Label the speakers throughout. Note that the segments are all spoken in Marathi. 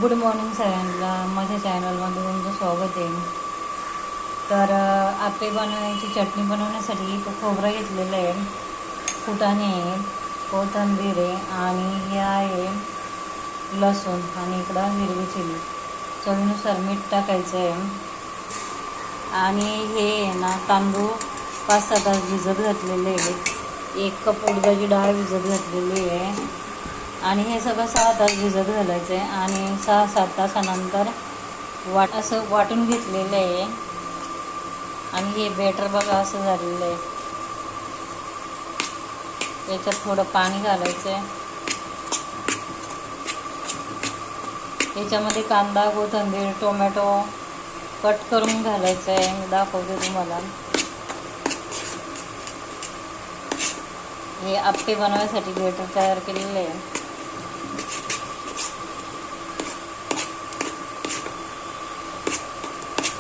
Speaker 1: गुड मॉर्निंग सगळ्यांना. माझ्या चॅनलमध्ये तुमचं स्वागत आहे. तर आप्पे बनवण्याची चटणी बनवण्यासाठी तो खोबरं घेतलेलं आहे, फुटाणे आहे, कोथिंबीर आहे आणि हे आहे लसूण आणि इकडं हिरवी चिली. चवीनुसार मीठ टाकायचं आहे आणि हे आहे ना तांदूळ 5-6 तास भिजत घातलेले आहेत. 1 कप उडदाची डाळ भिजत घातलेली आहे आणि हे सगळं 6 तास भिजत घालायचं आहे आणि 6-7 तासानंतर असं वाटून घेतलेलं आहे. आणि हे बॅटर बघा असं झालेलं आहे. याच्यात थोडं पाणी घालायचं आहे. याच्यामध्ये कांदा, कोथिंबीर, टोमॅटो कट करून घालायचं आहे. मी दाखवते तुम्हाला. हे आप्पे बनवण्यासाठी बॅटर तयार केलेलं आहे.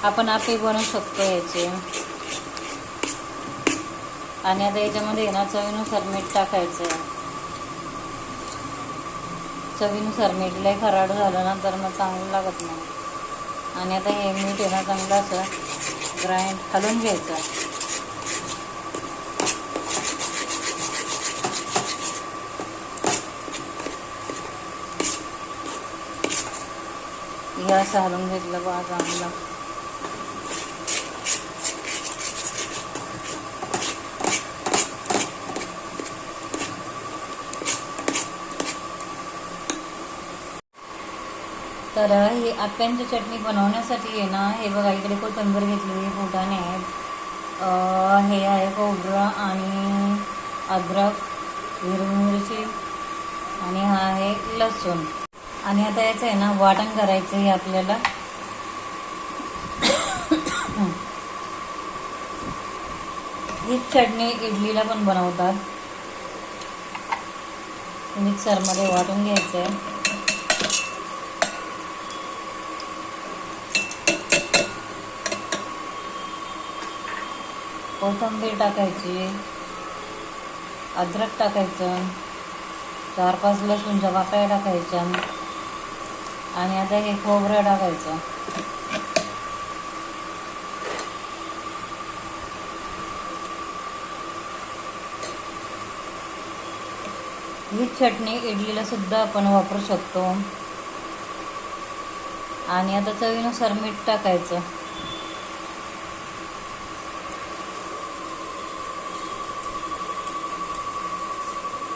Speaker 1: आपण आप्पे बनवू शकतो याचे. आणि आता याच्यामध्ये ना चवीनुसार मीठ टाकायचं आहे. चवीनुसार मीठ लय खराड झालं ना तर मग चांगलं लागत नाही. आणि आता हे मीठ आहे ना चांगलं असं ग्राइंड घालून घ्यायचं. हे असं हलवून घेतलं बघा चांगलं. तर हे आप्यांची चटणी बनवण्यासाठी आहे ना, हे बघा इकडे कोथिंबीर घेतलेली, फुटाणे आहेत, हे आहे खोबरं आणि अद्रक, हिरवी मिरची आणि हा आहे लसूण. आणि आता याचं आहे ना वाटण करायचं आहे आपल्याला. ही चटणी इडलीला पण बनवतात. मिक्सरमध्ये वाटून घ्यायचं आहे. कोथिंबीर टाकायची, अद्रक टाकायचं, 4-5 लसूणच्या पाकळ्या टाकायच्या आणि आता हे खोबरं टाकायचं. ही चटणी इडलीला सुद्धा आपण वापरू शकतो. आणि आता चवीनुसार मीठ टाकायचं.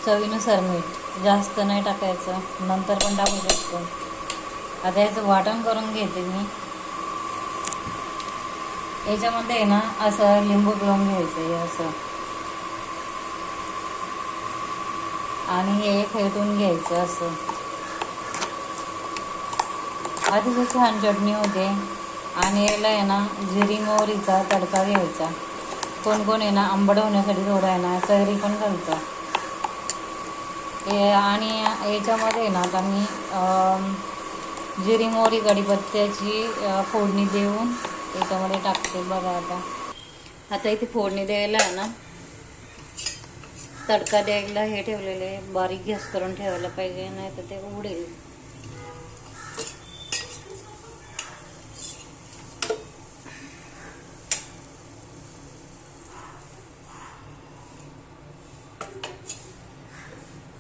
Speaker 1: चवीनुसार मीठ जास्त नाही टाकायचं, नंतर पण टाकू शकतो. आता याचं वाटण करून घेते मी. याच्यामध्ये ना असं लिंबू पिळून घ्यायचं आहे असं आणि हे फेटून घ्यायचं असं. अतिशय छान चटणी होते. आणि याला आहे ना जिरी मोहरीचा तडका घ्यायचा. कोण कोण आहे ना आंबट होण्यासाठी थोडं आहे ना कैरी पण घालतं. आणि याच्यामध्ये ना आता मी जिरी मोहरी कढीपत्त्याची फोडणी देऊन याच्यामध्ये टाकते बघा. आता इथे फोडणी द्यायला आहे ना तडका द्यायला हे ठेवलेले, बारीक गॅस करून ठेवायला पाहिजे, नाही तर ते उडेल.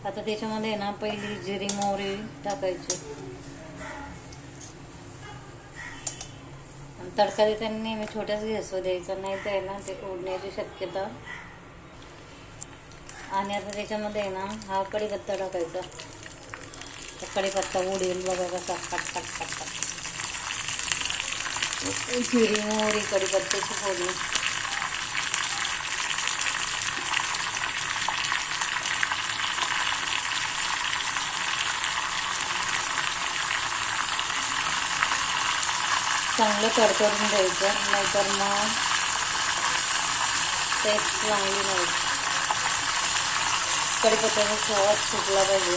Speaker 1: आता त्याच्यामध्ये ना पहिली जिरी मोहरी टाकायची. तडका देताना नेहमी छोट्याच गॅसवर द्यायचा, नाही तर ना ते उडण्याची शक्यता. आणि आता त्याच्यामध्ये ना हा कढीपत्ता टाकायचा. कढीपत्ता उडेल बघा कसा खट खट खट खट. जिरी मोहरी कढीपत्त्याची फोडणी. चांगलं तडतडून द्यायचं, नाहीतर मग टेस्ट चांगली नाही. कढीपत्त्याचा स्वाद सुटला पाहिजे.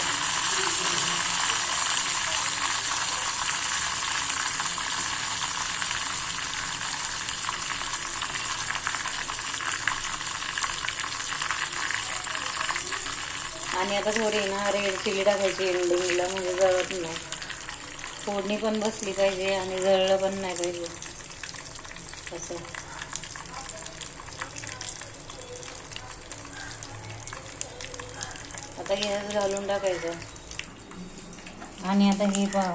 Speaker 1: आणि आता थोडी ना रेड चिली टाकायची एंडिंगला, म्हणजे जळत नाही. फोडणी पण बसली पाहिजे आणि जळलं पण नाही पाहिजे असं. आता गॅस घालून टाकायचं आणि आता हे पहा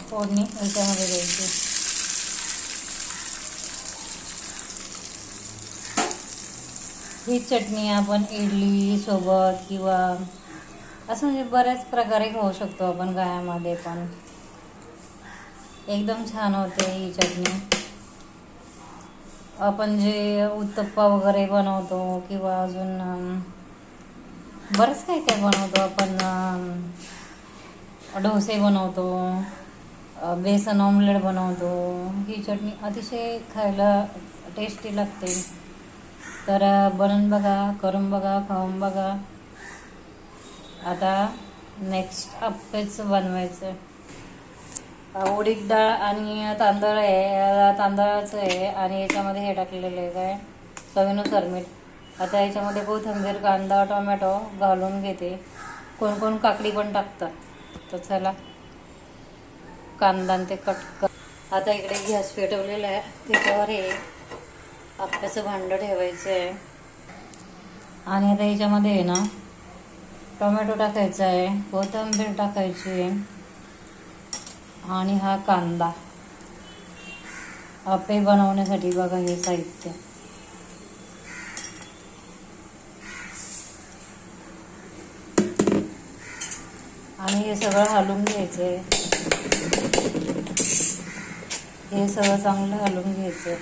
Speaker 1: फोडणी याच्यामध्ये द्यायची. ही चटणी आपण इडली सोबत किंवा असं म्हणजे बऱ्याच प्रकारे खाऊ शकतो आपण, गायामध्ये पण एकदम छान होते ही चटणी. आपण जे उत्तप्पा वगैरे बनवतो किंवा अजून बरंच काय काय बनवतो आपण, डोसे बनवतो, बेसन ऑमलेट बनवतो, ही चटणी अतिशय खायला टेस्टी लागते. तर बनवून बघा, करून बघा, खाऊन बघा. आता नेक्स्ट अप्पेच बनवायचं. उडीद डाळ आणि तांदूळ आहे, तांदळाचं आहे आणि याच्यामध्ये हे टाकलेलं आहे काय चवीनुसार मीठ. आता याच्यामध्ये कोथिंबीर, कांदा, टोमॅटो घालून घेते. कोण कोण काकडी पण टाकतात. तर चला कांदा ते कट कर. आता इकडे गॅस पेटवलेला आहे, त्याच्यावर हे आप्याचं भांडं ठेवायचं आहे आणि आता याच्यामध्ये आहे ना टोमॅटो टाकायचा आहे, कोथिंबीर टाकायची आहे आणि हा कांदा. आप्पे बनवण्यासाठी बघा हे साहित्य. आणि हे सगळं हलवून घ्यायचं आहे, हे सगळं चांगलं हलवून घ्यायचं.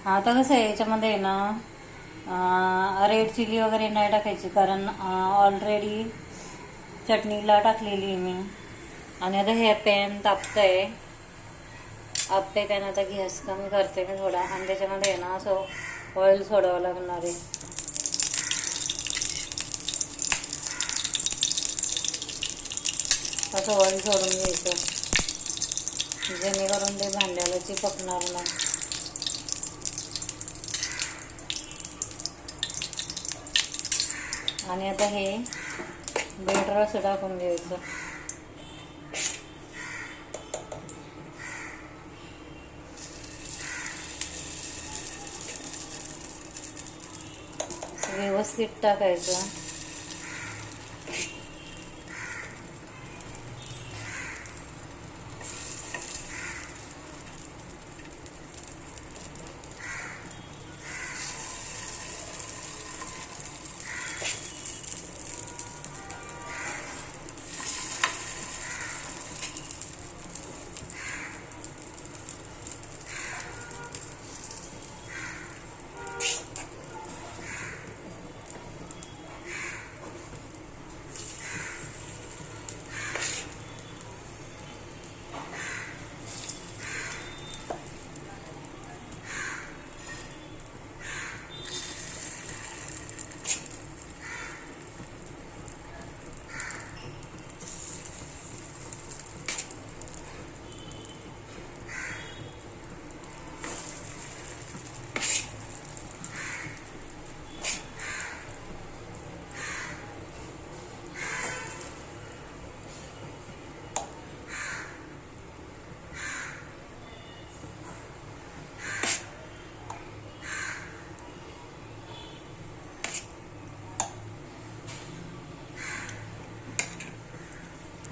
Speaker 1: आता कसं आहे याच्यामध्ये ना रेड चिली वगैरे नाही टाकायची, कारण ऑलरेडी चटणीला टाकलेली आहे मी. आणि आता हे पॅन तापतंय, आप्पे पॅन. आता गॅस कमी करते मी थोडा आणि त्याच्यामध्ये आहे ना असं ऑइल सोडावं लागणार आहे. असं ऑइल सोडून घ्यायचं जेणेकरून ते भांड्याला चिपकणार नाही. आणि आता हे बेटर असं टाकून द्यायचं. व्यवस्थित टाकायचं.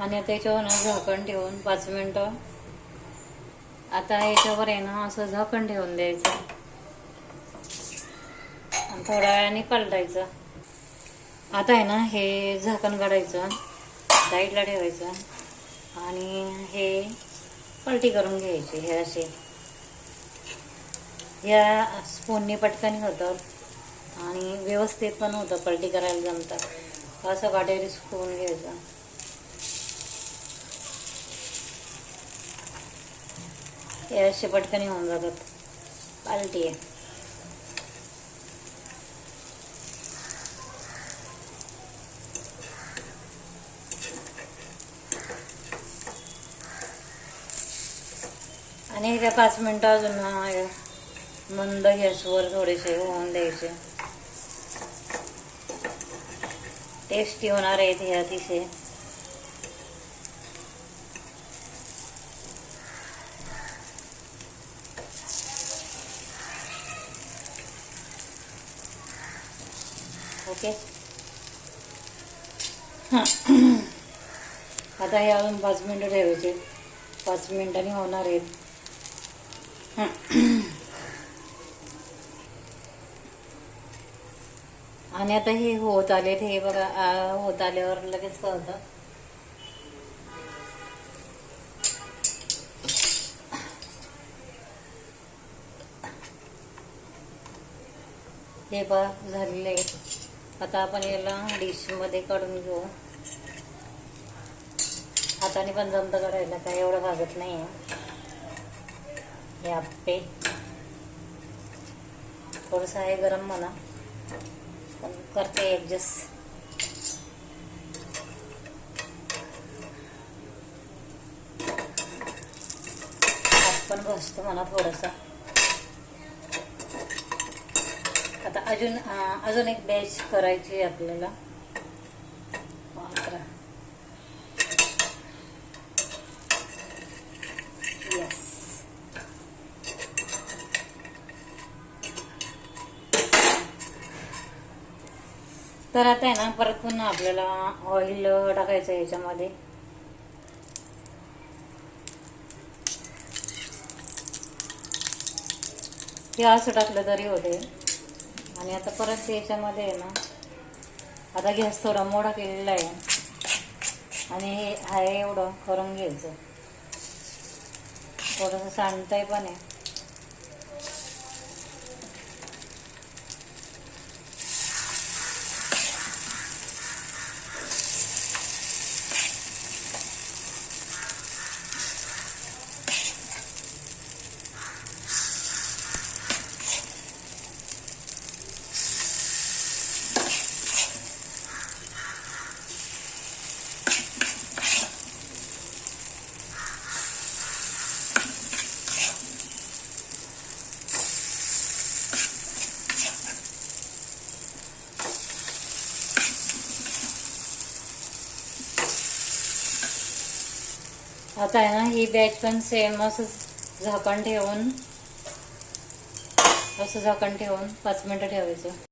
Speaker 1: आणि आता याच्यावर ना झाकण ठेवून 5 मिनटं आता याच्यावर आहे ना असं झाकण ठेवून द्यायचं आणि थोड्या वेळाने पलटायचं. आता आहे ना हे झाकण काढायचं, साईडला ठेवायचं आणि हे पलटी करून घ्यायची. हे असे या स्पूनने पटकन होतं आणि व्यवस्थित पण होतं, पलटी करायला जमतं. असं काटेरी स्पून घ्यायचं. हे असे पटकन होऊन जातात पालटी आहे. आणि हे 5 मिनटं अजून मंद गॅसवर थोडेसे होऊन द्यायचे. टेस्टी होणार आहेत हे अतिशय. ओके. आता हे अजून 5 मिनिटं ठेवायचे. 5 मिनिटांनी होणार आहेत. आणि आता हे होत आले, हे बघा होत आल्यावर लगेच कळतं. हे बघा झालेले आहे. आता आपण याला डिशमध्ये काढून घेऊ. हाताने पण जमतं काढायला, काय एवढं भागत नाही आहे. हे आप्पे थोडंसं आहे गरम म्हणा, पण करते ॲडजस्ट. हात पण बसतो म्हणा थोडासा. आता अजून एक बॅच करायची आपल्याला. यस. तर आता आहे ना, परत पुन्हा आपल्याला ऑइल टाकायचं आहे याच्यामध्ये. हे असं टाकलं तरी होते. आणि आता परत याच्यामध्ये आहे ना, आता गॅस थोडा मोठा केलेला आहे आणि हे आहे एवढं करून घ्यायचं. थोडंसं सांडतंय पण आहे. आता आहे ना, ही बॅच पण सेम असं झाकण ठेवून 5 मिनिटं ठेवायचं.